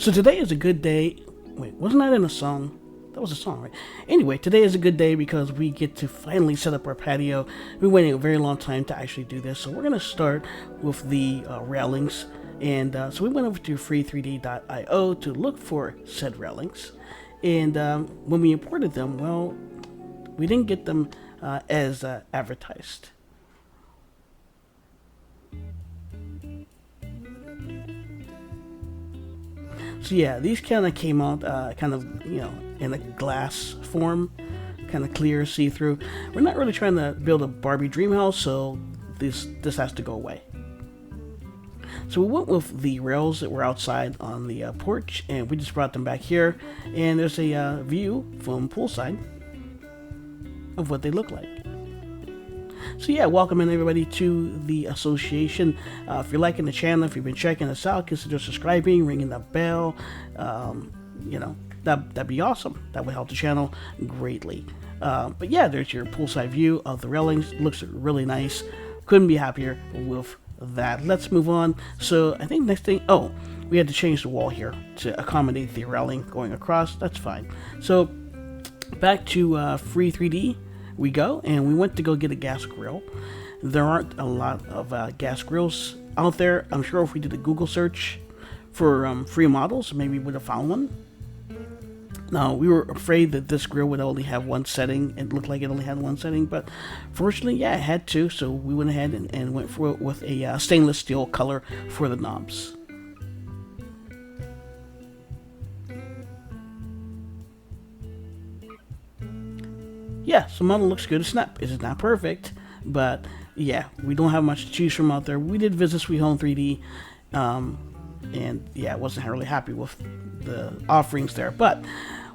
So today is a good day. Wait, wasn't that in a song? That was a song, right? Anyway, today is a good day because we get to finally set up our patio. We've been waiting a very long time to actually do this. So we're going to start with the railings. And so we went over to free3d.io to look for said railings. And when we imported them, well, we didn't get them as advertised. So yeah, these kind of came out in a glass form, kind of clear, see-through. We're not really trying to build a Barbie dream house, so this has to go away. So we went with the rails that were outside on the porch, and we just brought them back here. And there's a view from poolside of what they look like. So yeah, welcome in everybody to the association. If you're liking the channel, if you've been checking us out, consider subscribing, ringing the bell. That'd be awesome. That would help the channel greatly. But yeah, there's your poolside view of the railings. Looks really nice. Couldn't be happier with that. Let's move on. So I think next thing, we had to change the wall here to accommodate the railing going across. That's fine. So back to Free 3D we go, and we went to go get a gas grill. There aren't a lot of gas grills out there. I'm sure if we did a Google search for free models, maybe we would have found one. Now, we were afraid that this grill would only have one setting. It looked like it only had one setting, but fortunately, yeah, it had two, so we went ahead and went for it with a stainless steel color for the knobs. Yeah, so model looks good. It's not perfect, but yeah, we don't have much to choose from out there. We did visit Sweet Home 3D, and yeah, I wasn't really happy with the offerings there, but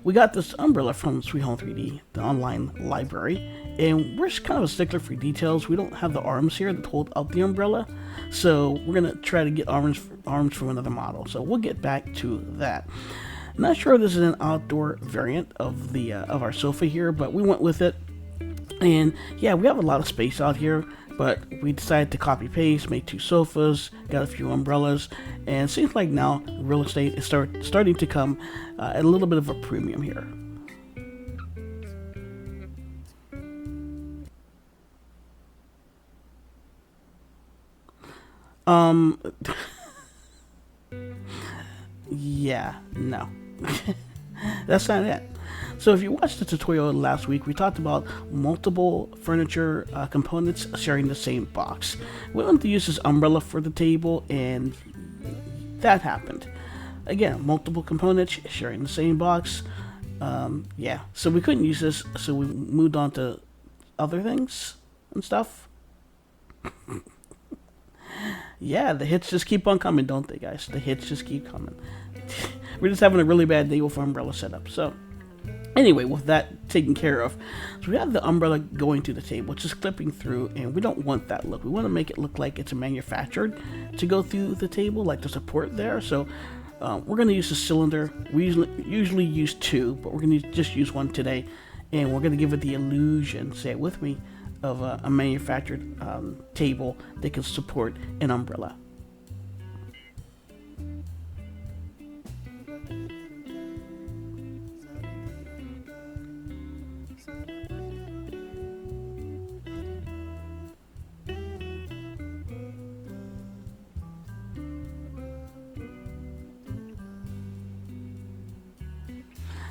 we got this umbrella from Sweet Home 3D, the online library, and we're just kind of a stickler for details. We don't have the arms here that hold up the umbrella, so we're gonna try to get arms from another model. So we'll get back to that. I'm not sure if this is an outdoor variant of the of our sofa here, but we went with it. And yeah, we have a lot of space out here, but we decided to copy paste, make two sofas, got a few umbrellas, and it seems like now real estate is starting to come at a little bit of a premium here. Yeah, no. That's not it. So if you watched the tutorial last week, we talked about multiple furniture components sharing the same box. We wanted to use this umbrella for the table, and that happened. Again, multiple components sharing the same box. Yeah, so we couldn't use this, so we moved on to other things and stuff. Yeah, the hits just keep on coming, don't they, guys? The hits just keep coming. We're just having a really bad day with our umbrella setup. So anyway, with that taken care of, so we have the umbrella going to the table, just clipping through, and we don't want that look. We want to make it look like it's manufactured to go through the table, like the support there. So we're going to use a cylinder. We usually use two, but we're going to just use one today, and we're going to give it the illusion, say it with me, of a manufactured table that can support an umbrella.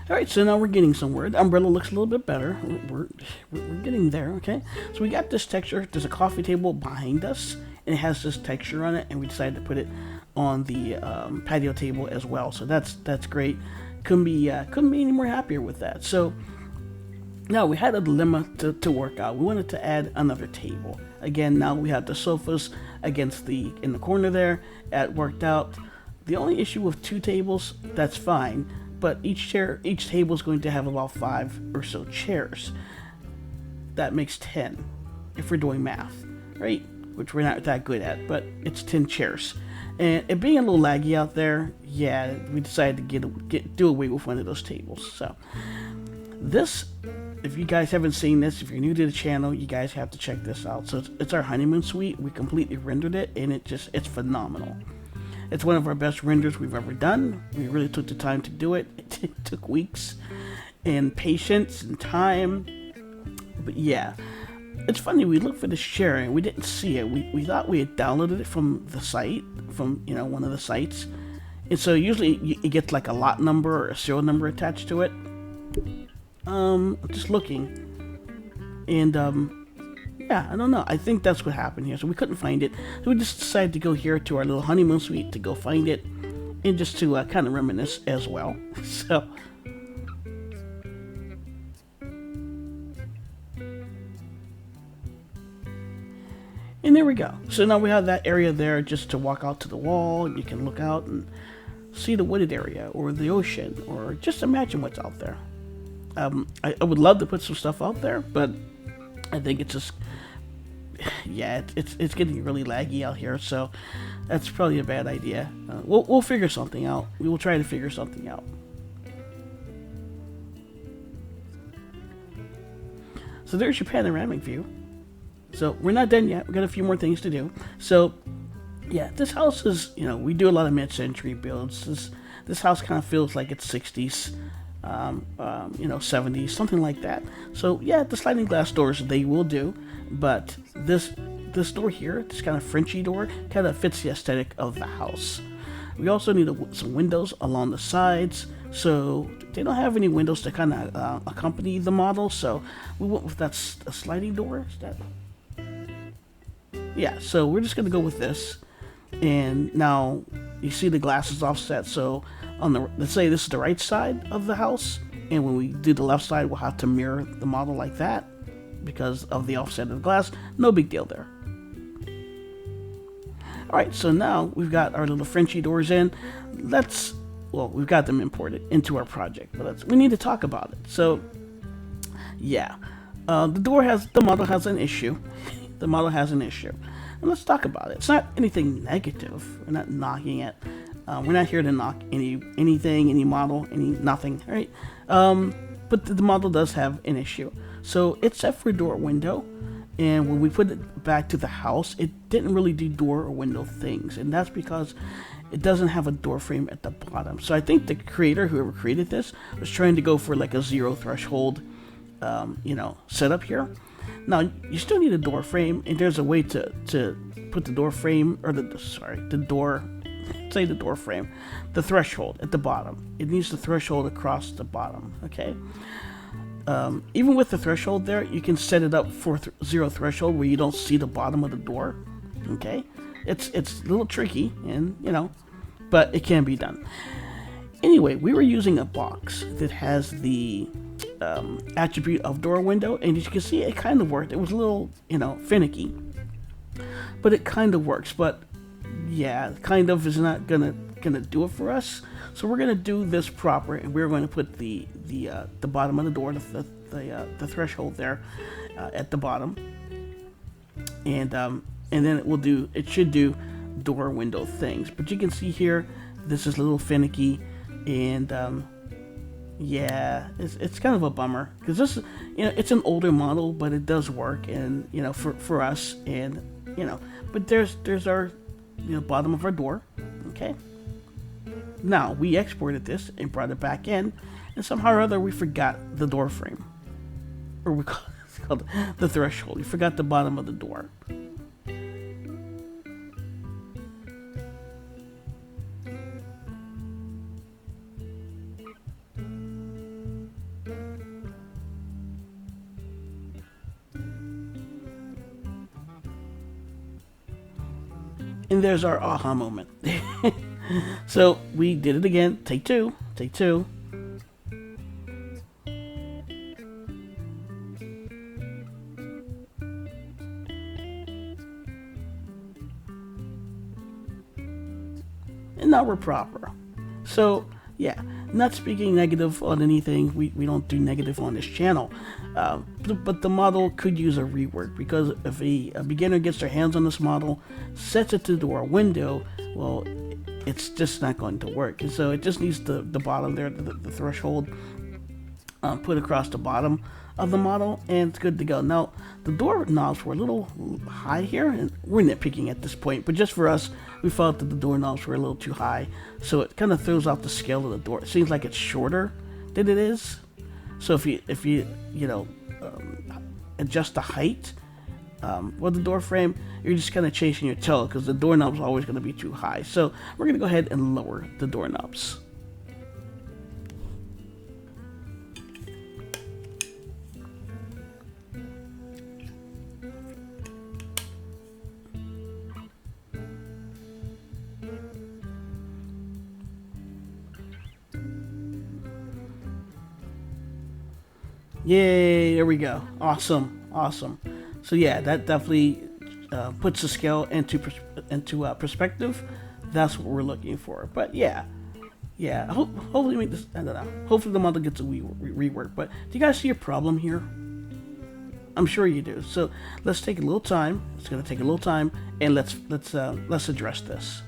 Alright, so now we're getting somewhere. The umbrella looks a little bit better. We're getting there, okay? So we got this texture. There's a coffee table behind us, and it has this texture on it, and we decided to put it on the patio table as well. So that's great. Couldn't be any more happier with that. So now we had a dilemma to work out. We wanted to add another table. Again, now we have the sofas against in the corner there. That worked out. The only issue with two tables, that's fine. But each table is going to have about 5 or so chairs. That makes 10, if we're doing math, right? Which we're not that good at, but it's 10 chairs. And it being a little laggy out there, yeah, we decided to do away with one of those tables. So this, if you guys haven't seen this, if you're new to the channel, you guys have to check this out. So it's our honeymoon suite. We completely rendered it, and it's phenomenal. It's one of our best renders we've ever done. We really took the time to do it. It took weeks and patience and time. But yeah, it's funny, we looked for the sharing, we didn't see it. We thought we had downloaded it from the site, from one of the sites. And so usually it gets like a lot number or a serial number attached to it. Just looking. And yeah, I don't know. I think that's what happened here. So we couldn't find it. So we just decided to go here to our little honeymoon suite to go find it. And just to kind of reminisce as well. So and there we go. So now we have that area there just to walk out to the wall. You can look out and see the wooded area or the ocean or just imagine what's out there. I would love to put some stuff out there, but I think it's just, yeah, it's getting really laggy out here, so that's probably a bad idea. We'll figure something out. We will try to figure something out. So there's your panoramic view. So we're not done yet. We've got a few more things to do. So yeah, this house is, we do a lot of mid-century builds. This house kind of feels like it's 60s, 70s, something like that. So yeah, the sliding glass doors, they will do, but this door here, this kind of Frenchy door, kind of fits the aesthetic of the house. We also need some windows along the sides. So they don't have any windows to kind of accompany the model, so we went with that sliding door. Is that? Yeah, so we're just going to go with this. And now you see the glass is offset, so let's say this is the right side of the house, and when we do the left side, we'll have to mirror the model like that because of the offset of the glass. No big deal there. Alright, so now we've got our little Frenchy doors in. We've got them imported into our project, but we need to talk about it. So, yeah, the model has an issue. The model has an issue. And let's talk about it. It's not anything negative. We're not knocking it. We're not here to knock anything, any model, nothing, right? But the model does have an issue. So it's set for door window. And when we put it back to the house, it didn't really do door or window things. And that's because it doesn't have a door frame at the bottom. So I think the creator, whoever created this, was trying to go for like a zero threshold, setup here. Now, you still need a door frame, and there's a way to put the door frame, or the door frame, the threshold at the bottom. It needs the threshold across the bottom, okay? Even with the threshold there, you can set it up for zero threshold where you don't see the bottom of the door, okay? It's a little tricky, and, but it can be done. Anyway, we were using a box that has the attribute of door window, and as you can see, it kind of worked. It was a little, finicky, but it kind of works. But yeah, kind of is not gonna do it for us. So we're gonna do this proper, and we're going to put the bottom of the door, the threshold there at the bottom, and then it should do door window things. But you can see here, this is a little finicky, and yeah, it's kind of a bummer because this, it's an older model, but it does work, and for us, and but there's our bottom of our door. Okay, now we exported this and brought it back in, and somehow or other we forgot the door frame, or it's called the threshold. We forgot the bottom of the door. And there's our aha moment. So we did it again. Take two. And now we're proper. So yeah, not speaking negative on anything. We don't do negative on this channel. But the model could use a rework, because if a beginner gets their hands on this model, sets it to door window, well, it's just not going to work. And so it just needs the bottom there, the threshold, put across the bottom of the model, and it's good to go. Now, the door knobs were a little high here, and we're nitpicking at this point, but just for us, we felt that the door knobs were a little too high, so it kind of throws off the scale of the door. It seems like it's shorter than it is. So if you adjust the height with the door frame, you're just kind of chasing your tail because the doorknob's always going to be too high. So we're going to go ahead and lower the doorknobs. Yay, there we go. Awesome, awesome. So yeah, that definitely puts the scale into perspective. That's what we're looking for. But yeah, hopefully make this, I don't know. Hopefully the model gets a rework. But do you guys see a problem here? I'm sure you do. So let's take a little time. It's gonna take a little time, and let's address this.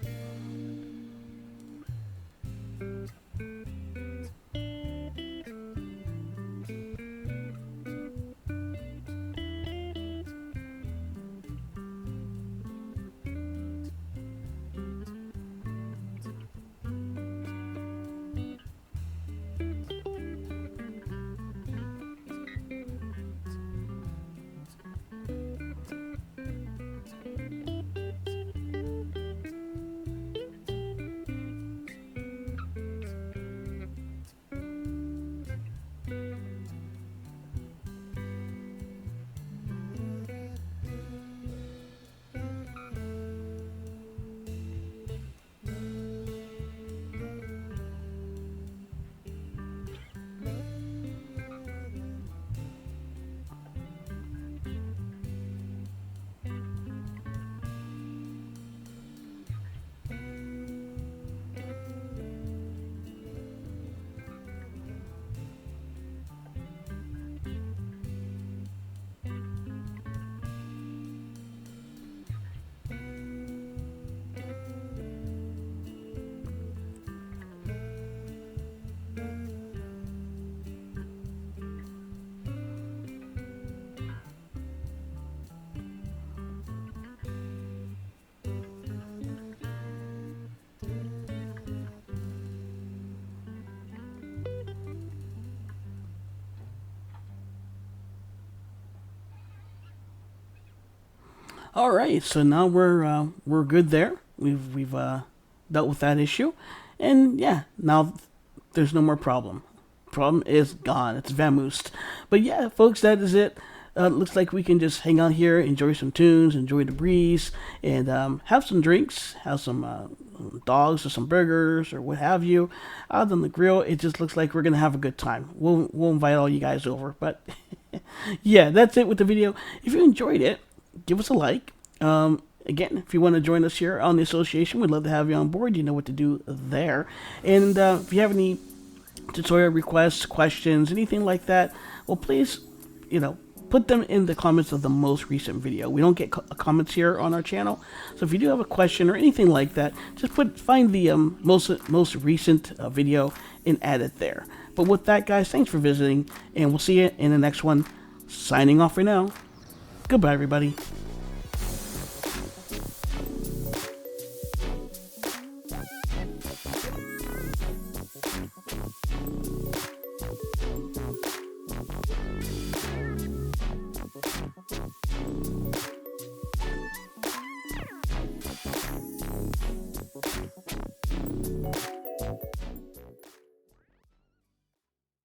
All right, so now we're good there. We've dealt with that issue, and yeah, now there's no more problem. Problem is gone. It's vamoosed. But yeah, folks, that is it. Looks like we can just hang out here, enjoy some tunes, enjoy the breeze, and have some drinks, have some dogs or some burgers or what have you out on the grill. It just looks like we're gonna have a good time. We'll invite all you guys over. But yeah, that's it with the video. If you enjoyed it, give us a like. Again, if you want to join us here on the association, we'd love to have you on board. You know what to do there. And if you have any tutorial requests, questions, anything like that, well, please, put them in the comments of the most recent video. We don't get comments here on our channel, so if you do have a question or anything like that, just find the most recent video and add it there. But with that, guys, thanks for visiting, and we'll see you in the next one. Signing off for now. Goodbye, everybody.